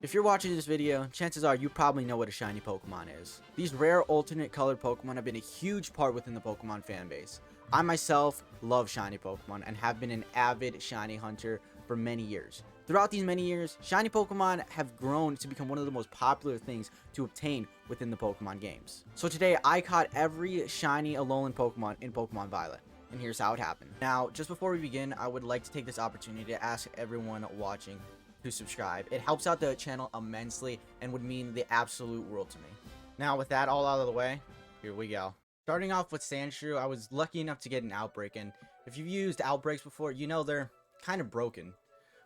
If you're watching this video, chances are you probably know what a shiny Pokemon is. These rare alternate colored Pokemon have been a huge part within the Pokemon fanbase. I myself love shiny Pokemon and have been an avid shiny hunter for many years. Throughout these many years, shiny Pokemon have grown to become one of the most popular things to obtain within the Pokemon games. So today I caught every shiny Alolan Pokemon in Pokemon Violet. And here's how it happened. Now, just before we begin, I would like to take this opportunity to ask everyone watching to subscribe. It helps out the channel immensely and would mean the absolute world to me. Now, with that all out of the way, here we go. Starting off with Sandshrew, I was lucky enough to get an Outbreak, and if you've used Outbreaks before, you know they're kind of broken.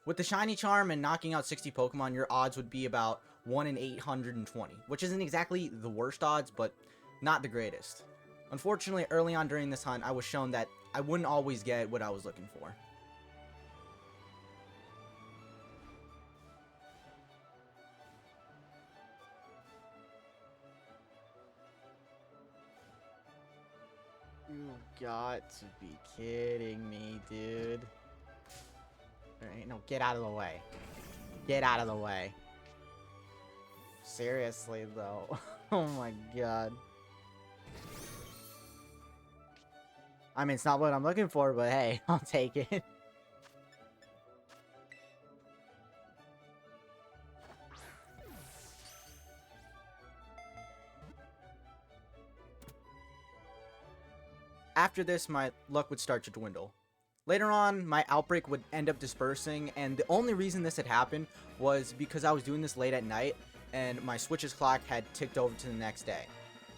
With the Shiny Charm and knocking out 60 Pokemon, your odds would be about 1 in 820, which isn't exactly the worst odds, but not the greatest. Unfortunately, early on during this hunt, I was shown that I wouldn't always get what I was looking for. You got to be kidding me, dude. Alright, no, get out of the way. Get out of the way. Seriously, though. Oh my god. I mean, it's not what I'm looking for, but hey, I'll take it. After this, my luck would start to dwindle. Later on, my Outbreak would end up dispersing, and the only reason this had happened was because I was doing this late at night, and my Switch's clock had ticked over to the next day.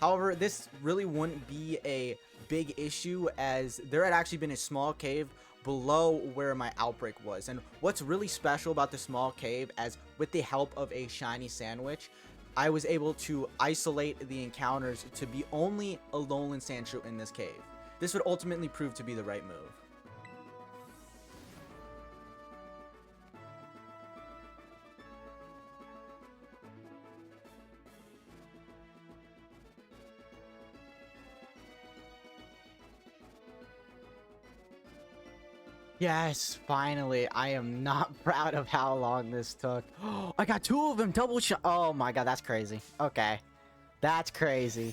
However, this really wouldn't be a big issue, as there had actually been a small cave below where my Outbreak was. And what's really special about the small cave, as with the help of a shiny sandwich, I was able to isolate the encounters to be only Alolan Sandshrew in this cave. This would ultimately prove to be the right move. Yes, finally. I am not proud of how long this took. Oh, I got 2 of them double shot. Oh my god, that's crazy. Okay. That's crazy.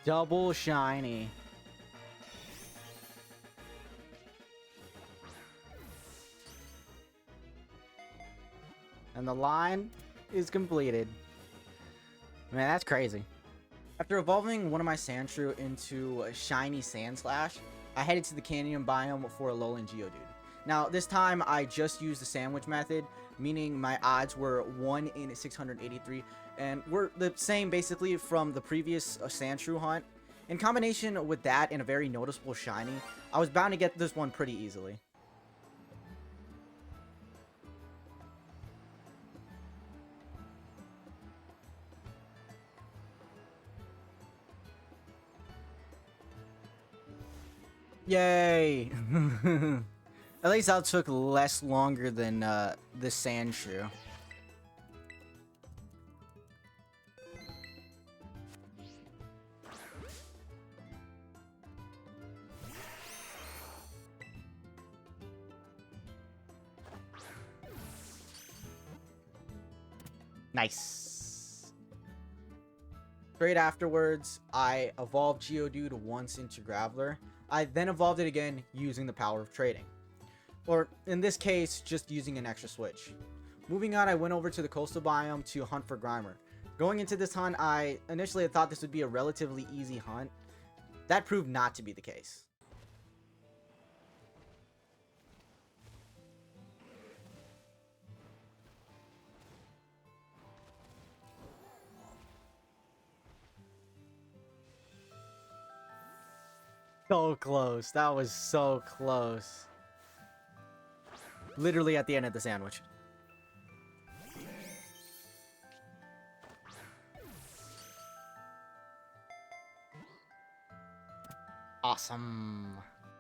Double shiny. And the line is completed. Man, that's crazy. After evolving one of my Sandshrew into a shiny Sandslash, I headed to the canyon biome for Alolan Geodude. Now, this time I just used the sandwich method, meaning my odds were 1 in 683, and were the same basically from the previous Sandshrew hunt. In combination with that and a very noticeable shiny, I was bound to get this one pretty easily. Yay! At least that took less longer than the Sandshrew. Nice. Straight afterwards, I evolved Geodude once into Graveler. I then evolved it again using the power of trading. Or, in this case, just using an extra switch. Moving on, I went over to the coastal biome to hunt for Grimer. Going into this hunt, I initially thought this would be a relatively easy hunt. That proved not to be the case. So close. That was so close. Literally at the end of the sandwich. Awesome.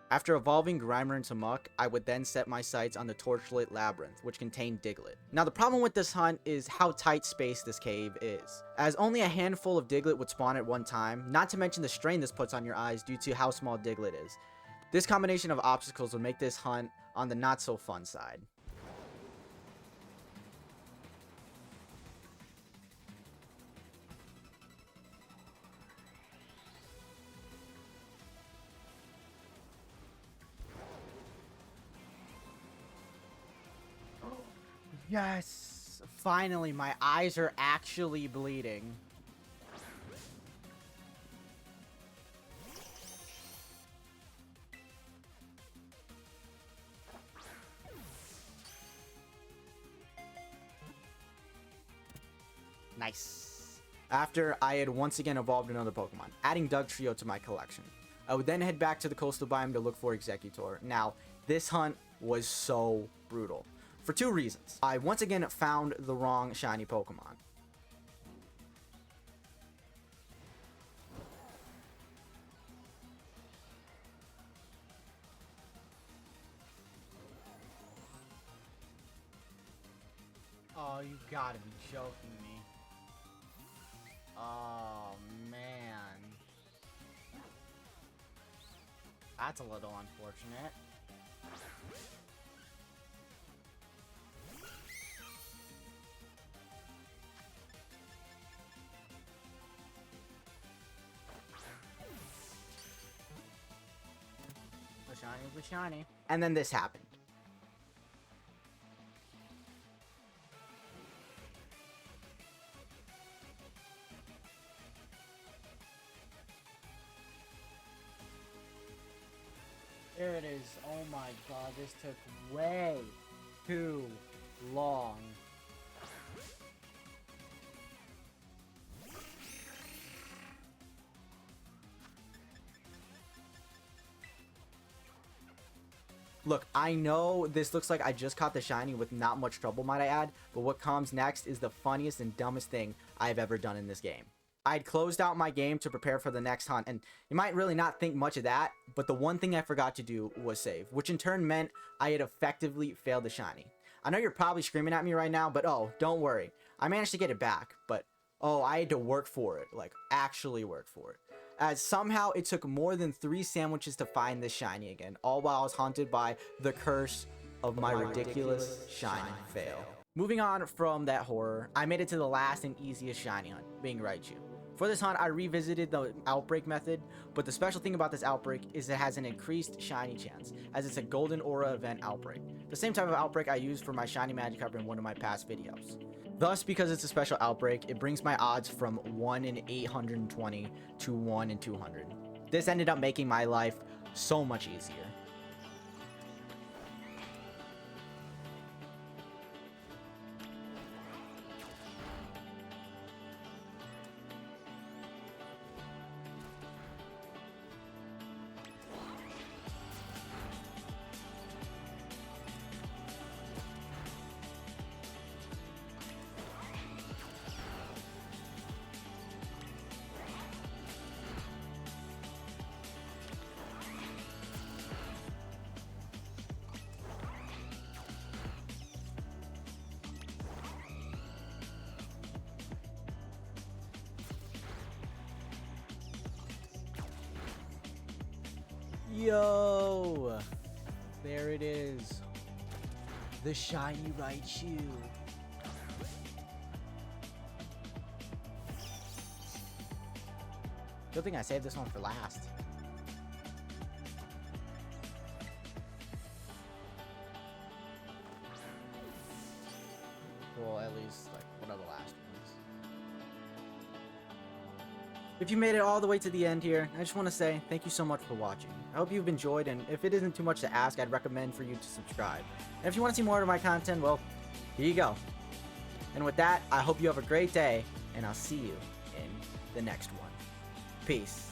After evolving Grimer into Muck, I would then set my sights on the Torchlit Labyrinth, which contained Diglett. Now the problem with this hunt is how tight spaced this cave is, as only a handful of Diglett would spawn at one time, not to mention the strain this puts on your eyes due to how small Diglett is. This combination of obstacles would make this hunt on the not so fun side. Yes! Finally, my eyes are actually bleeding. Nice. After I had once again evolved another Pokemon, adding Dugtrio to my collection. I would then head back to the coastal biome to look for Exeggutor. Now, this hunt was so brutal. For two reasons. I once again found the wrong shiny Pokemon. Oh, you gotta be joking me. Oh, man. That's a little unfortunate. Shiny. And then this happened. There it is. Oh my god, this took way too long. Look, I know this looks like I just caught the shiny with not much trouble, might I add, but what comes next is the funniest and dumbest thing I've ever done in this game. I'd closed out my game to prepare for the next hunt, and you might really not think much of that, but the one thing I forgot to do was save, which in turn meant I had effectively failed the shiny. I know you're probably screaming at me right now, but oh, don't worry. I managed to get it back, but oh, I had to work for it, like actually work for it. As somehow it took more than 3 sandwiches to find this shiny again, all while I was haunted by the curse of my ridiculous shiny fail. Moving on from that horror, I made it to the last and easiest shiny hunt, being Raichu. For this hunt, I revisited the outbreak method, but the special thing about this outbreak is it has an increased shiny chance, as it's a golden aura event outbreak, the same type of outbreak I used for my shiny Magikarp in one of my past videos. Thus, because it's a special outbreak, it brings my odds from 1 in 820 to 1 in 200. This ended up making my life so much easier. Yo! There it is. The shiny Raichu. Good thing I saved this one for last. Well, at least, like, one of the last ones. If you made it all the way to the end here, I just want to say thank you so much for watching. I hope you've enjoyed, and if it isn't too much to ask, I'd recommend for you to subscribe. And if you want to see more of my content, well, here you go. And with that, I hope you have a great day, and I'll see you in the next one. Peace.